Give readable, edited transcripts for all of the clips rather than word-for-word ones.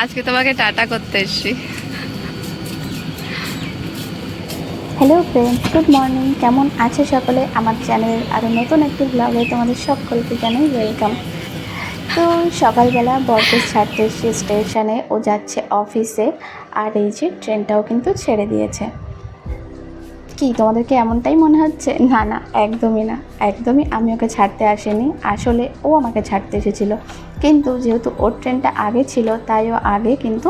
আজকে তোমাকে টাটা করতে এসেছি। Hello friends, good morning. কেমন আছে সকলে? আমার চ্যানেলের আরও নতুন একটি ব্লগে তোমাদের সকলকে জানাই ওয়েলকাম। তো সকালবেলা বরকে ছাড়তে এসেছি স্টেশনে, ও যাচ্ছে অফিসে। আর এই যে ট্রেনটাও কিন্তু ছেড়ে দিয়েছে। কি তোমাদেরকে এমনটাই মনে হচ্ছে? না না, একদমই না, একদমই আমি ওকে ছাড়তে আসিনি। আসলে ও আমাকে ছাড়তে এসেছিলো, কিন্তু যেহেতু ওর ট্রেনটা আগে ছিল তাই ও আগে কিন্তু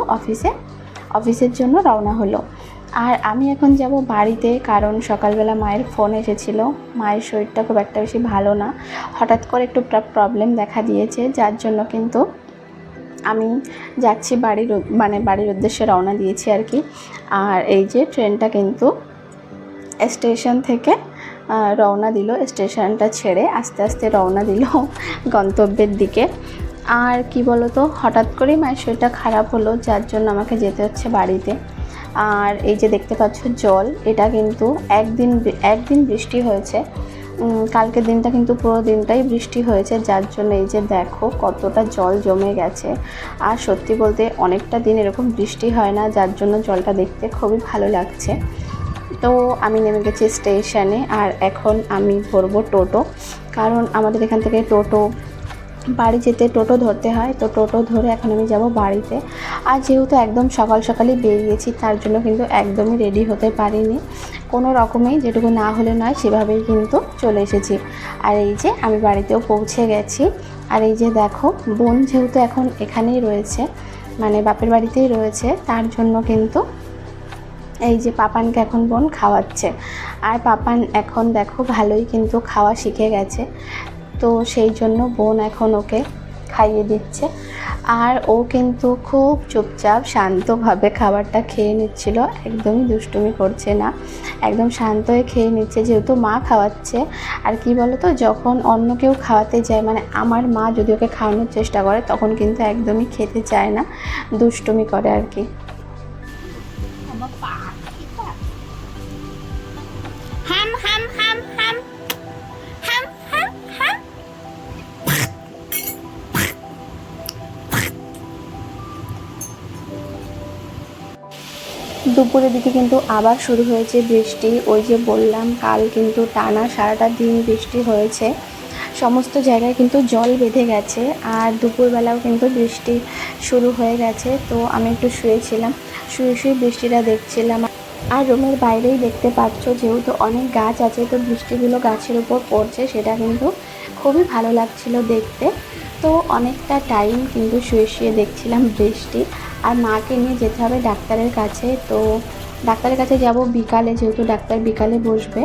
অফিসের জন্য রওনা হলো। আর আমি এখন যাব বাড়িতে, কারণ সকালবেলা মায়ের ফোন এসেছিলো। মায়ের শরীরটা খুব একটা বেশি ভালো না, হঠাৎ করে একটু প্রবলেম দেখা দিয়েছে, যার জন্য কিন্তু আমি যাচ্ছি বাড়ির উদ্দেশ্যে রওনা দিয়েছি আর কি। আর এই যে ট্রেনটা কিন্তু স্টেশন থেকে রওনা দিল, স্টেশনটা ছেড়ে আস্তে আস্তে রওনা দিল গন্তব্যের দিকে। আর কি বলো তো, হঠাৎ করেই মায়ের শরীরটা খারাপ হলো, যার জন্য আমাকে যেতে হচ্ছে বাড়িতে। আর এই যে দেখতে পাচ্ছ জল, এটা কিন্তু একদিন বৃষ্টি হয়েছে। কালকের দিনটা কিন্তু পুরো দিনটাই বৃষ্টি হয়েছে, যার জন্য এই যে দেখো কতটা জল জমে গেছে। আর সত্যি বলতে অনেকটা দিন এরকম বৃষ্টি হয় না, যার জন্য জলটা দেখতে খুবই ভালো লাগছে। তো আমি নেমে গেছি স্টেশনে, আর এখন আমি ধরবো টোটো, কারণ আমাদের এখান থেকে বাড়ি যেতে টোটো ধরতে হয়। তো টোটো ধরে এখন আমি যাব বাড়িতে। আর যেহেতু একদম সকালই বেরিয়েছি, তার জন্য কিন্তু একদমই রেডি হতে পারিনি, কোনো রকমেই যেটুকু না হলে নয় সেভাবেই কিন্তু চলে এসেছি। আর এই যে আমি বাড়িতেও পৌঁছে গেছি। আর এই যে দেখো, বোন যেহেতু এখন এখানেই রয়েছে, মানে বাপের বাড়িতেই রয়েছে, তার জন্য কিন্তু এই যে পাপানকে এখন বোন খাওয়াচ্ছে। আর পাপান এখন দেখো ভালোই কিন্তু খাওয়া শিখে গেছে, তো সেই জন্য বোন এখন ওকে খাইয়ে দিচ্ছে। আর ও কিন্তু খুব চুপচাপ শান্তভাবে খাবারটা খেয়ে নিচ্ছিল, একদমই দুষ্টুমি করছে না, একদম শান্ত হয়ে খেয়ে নিচ্ছে, যেহেতু মা খাওয়াচ্ছে। আর কি বলো তো, যখন অন্য কেউ খাওয়াতে যায়, মানে আমার মা যদি ওকে খাওয়ানোর চেষ্টা করে, তখন কিন্তু একদমই খেতে চায় না, দুষ্টুমি করে আর কি। দুপুরের দিকে কিন্তু আবার শুরু হয়েছে বৃষ্টি। ওই যে বললাম, কাল কিন্তু টানা সারাটা দিন বৃষ্টি হয়েছে, সমস্ত জায়গায় কিন্তু জল বেঁধে গেছে। আর দুপুরবেলাও কিন্তু বৃষ্টি শুরু হয়ে গেছে। তো আমি একটু শুয়ে বৃষ্টিটা দেখছিলাম। আর রুমের বাইরেই দেখতে পাচ্ছ, যেহেতু অনেক গাছ আছে, তো বৃষ্টিগুলো গাছের উপর পড়ছে, সেটা কিন্তু খুবই ভালো লাগছিল দেখতে। তো অনেকটা টাইম কিন্তু শুয়ে দেখছিলাম বৃষ্টি। আর মাকে নিয়ে যেতে হবে ডাক্তারের কাছে, তো ডাক্তারের কাছে যাব বিকালে, যেহেতু ডাক্তার বিকালে বসবে।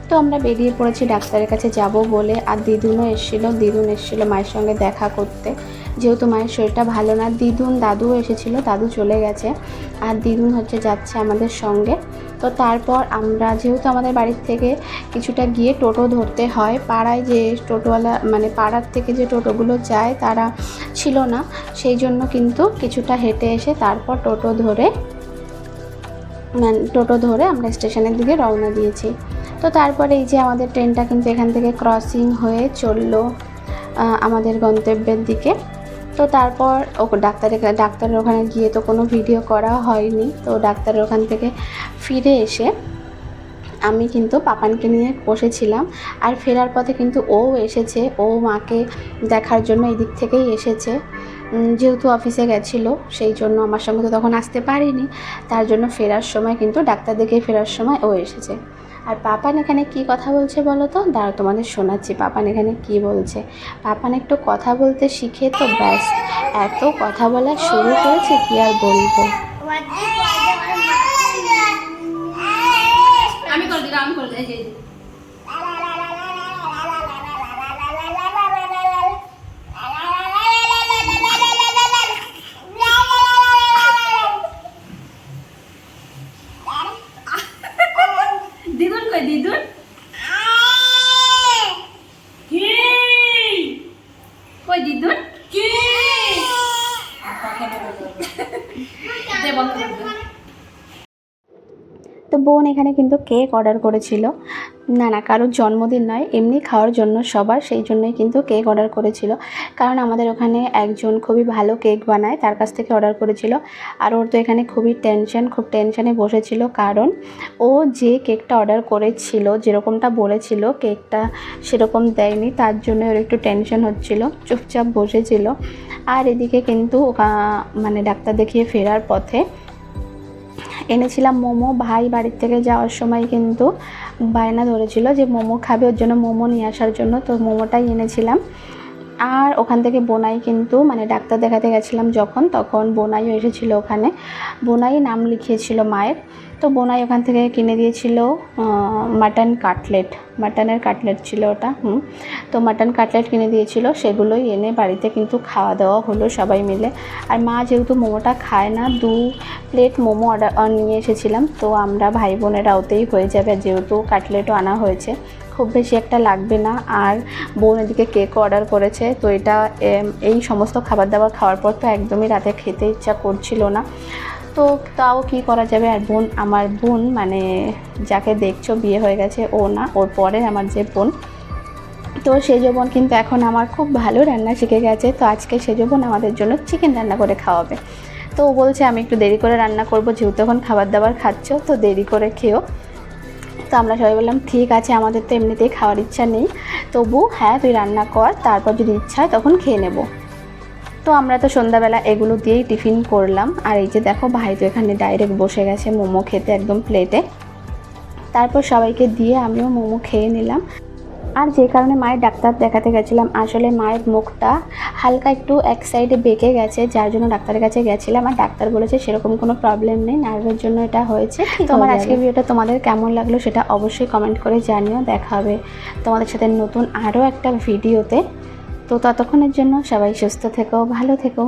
তো আমরা বেরিয়ে পড়েছি ডাক্তারের কাছে যাব বলে। আর দিদুন এসেছিলো মায়ের সঙ্গে দেখা করতে, যেহেতু মায়ের শরীরটা ভালো না। দাদুও এসেছিলো, দাদু চলে গেছে, আর দিদুন যাচ্ছে আমাদের সঙ্গে। তো তারপর আমরা, যেহেতু আমাদের বাড়ির থেকে কিছুটা গিয়ে টোটো ধরতে হয়, পাড়ায় যে টোটোওয়ালা, মানে পাড়ার থেকে যে টোটোগুলো যায় তারা ছিল না, সেই জন্য কিন্তু কিছুটা হেঁটে এসে তারপর টোটো ধরে আমরা স্টেশনের দিকে রওনা দিয়েছি। তো তারপরে এই যে আমাদের ট্রেনটা কিন্তু এখান থেকে ক্রসিং হয়ে চললো আমাদের গন্তব্যের দিকে। তো তারপর ডাক্তারের ওখানে গিয়ে তো কোনো ভিডিও করা হয়নি। তো ডাক্তারের ওখান থেকে ফিরে এসে আমি কিন্তু পাপানকে নিয়ে বসেছিলাম। আর ফেরার পথে কিন্তু ও এসেছে, ও মাকে দেখার জন্য এই দিক থেকেই এসেছে। যেহেতু অফিসে গেছিলো, সেই জন্য আমার সঙ্গে তো তখন আসতে পারিনি, তার জন্য ফেরার সময় কিন্তু ডাক্তার দেখে ফেরার সময় ও এসেছে। আর পাপান এখানে কি কথা বলছে বলো তো? দাঁড়াও তোমাদের শোনাচ্ছি পাপান এখানে কি বলছে। পাপান একটু কথা বলতে শিখে তো ব্যাস, এত কথা বলা শুরু করেছে, কি আর বলবো। দিদুন কই দিদুন কি বোন এখানে কিন্তু কেক অর্ডার করেছিল, না কারোর জন্মদিন নয়, এমনি খাওয়ার জন্য সবার, সেই জন্যই কিন্তু কেক অর্ডার করেছিল। কারণ আমাদের ওখানে একজন খুবই ভালো কেক বানায়, তার কাছ থেকে অর্ডার করেছিল। আর ওর তো এখানে খুব টেনশনে বসেছিল, কারণ ও যে কেকটা অর্ডার করেছিল, যেরকমটা বলেছিল কেকটা সেরকম দেয়নি, তার জন্য ওর একটু টেনশন হচ্ছিল, চুপচাপ বসেছিল। আর এদিকে কিন্তু মানে ডাক্তার দেখিয়ে ফেরার পথে এনেছিলাম মোমো। ভাই বাড়ির থেকে যাওয়ার সময় কিন্তু বায়না ধরেছিল যে মোমো খাবে, ওর জন্য মোমো নিয়ে আসার জন্য, তো মোমোটাই এনেছিলাম। আর ওখান থেকে বোনাই কিন্তু মানে ডাক্তার দেখাতে গেছিলাম যখন, তখন বোনাইও এসেছিলো ওখানে, বোনাই নাম লিখিয়েছিল মায়ের। তো বোনাই ওখান থেকে কিনে দিয়েছিল মাটনের কাটলেট ছিল ওটা, তো মাটন কাটলেট কিনে দিয়েছিল, সেগুলোই এনে বাড়িতে কিন্তু খাওয়া দাওয়া হলো সবাই মিলে। আর মা যেহেতু মোমোটা খায় না, 2 প্লেট মোমো অর্ডার নিয়ে এসেছিলাম, তো আমরা ভাই বোনেরা ওতেই হয়ে যাবে, যেহেতু কাটলেটও আনা হয়েছে, খুব বেশি একটা লাগবে না। আর বোন এদিকে কেকও অর্ডার করেছে, তো এটা এই সমস্ত খাবার দাবার খাওয়ার পর তো একদমই রাতে খেতে ইচ্ছা করছিল না, তো তাও কি করা যাবে। আর আমার বোন মানে যাকে দেখছো বিয়ে হয়ে গেছে ও না, ওর পরে আমার যে বোন, তো সেজ বোন কিন্তু এখন আমার খুব ভালো রান্না শিখে গেছে। তো আজকে সেজ বোন আমাদের জন্য চিকেন রান্না করে খাওয়াবে। তো ও বলছে আমি একটু দেরি করে রান্না করবো, যেহেতু এখন খাবার দাবার খাচ্ছ তো দেরি করে খেও। তো আমরা সবাই বললাম ঠিক আছে, আমাদের তো এমনিতেই খাওয়ার ইচ্ছা নেই, তবু হ্যাঁ তুই রান্না কর, তারপর যদি ইচ্ছা হয় তখন খেয়ে নেব। তো আমরা তো সন্ধ্যাবেলা এগুলো দিয়েই টিফিন করলাম। আর এই যে দেখো ভাই তো এখানে ডাইরেক্ট বসে গেছে মোমো খেতে একদম প্লেটে। তারপর সবাইকে দিয়ে আমিও মোমো খেয়ে নিলাম। আর যে কারণে মায়ের ডাক্তার দেখাতে গেছিলাম, আসলে মায়ের মুখটা হালকা একটু এক সাইডে বেঁকে গেছে, যার জন্য ডাক্তারের কাছে গেছিলাম। আর ডাক্তার বলেছে সেরকম কোনো প্রবলেম নেই, নার্ভের জন্য এটা হয়েছে। তো আমার আজকের ভিডিওটা তোমাদের কেমন লাগলো সেটা অবশ্যই কমেন্ট করে জানিও। দেখা হবে তোমাদের সাথে নতুন আরও একটা ভিডিওতে। তো ততক্ষণের জন্য সবাই সুস্থ থেকো, ভালো থেকো।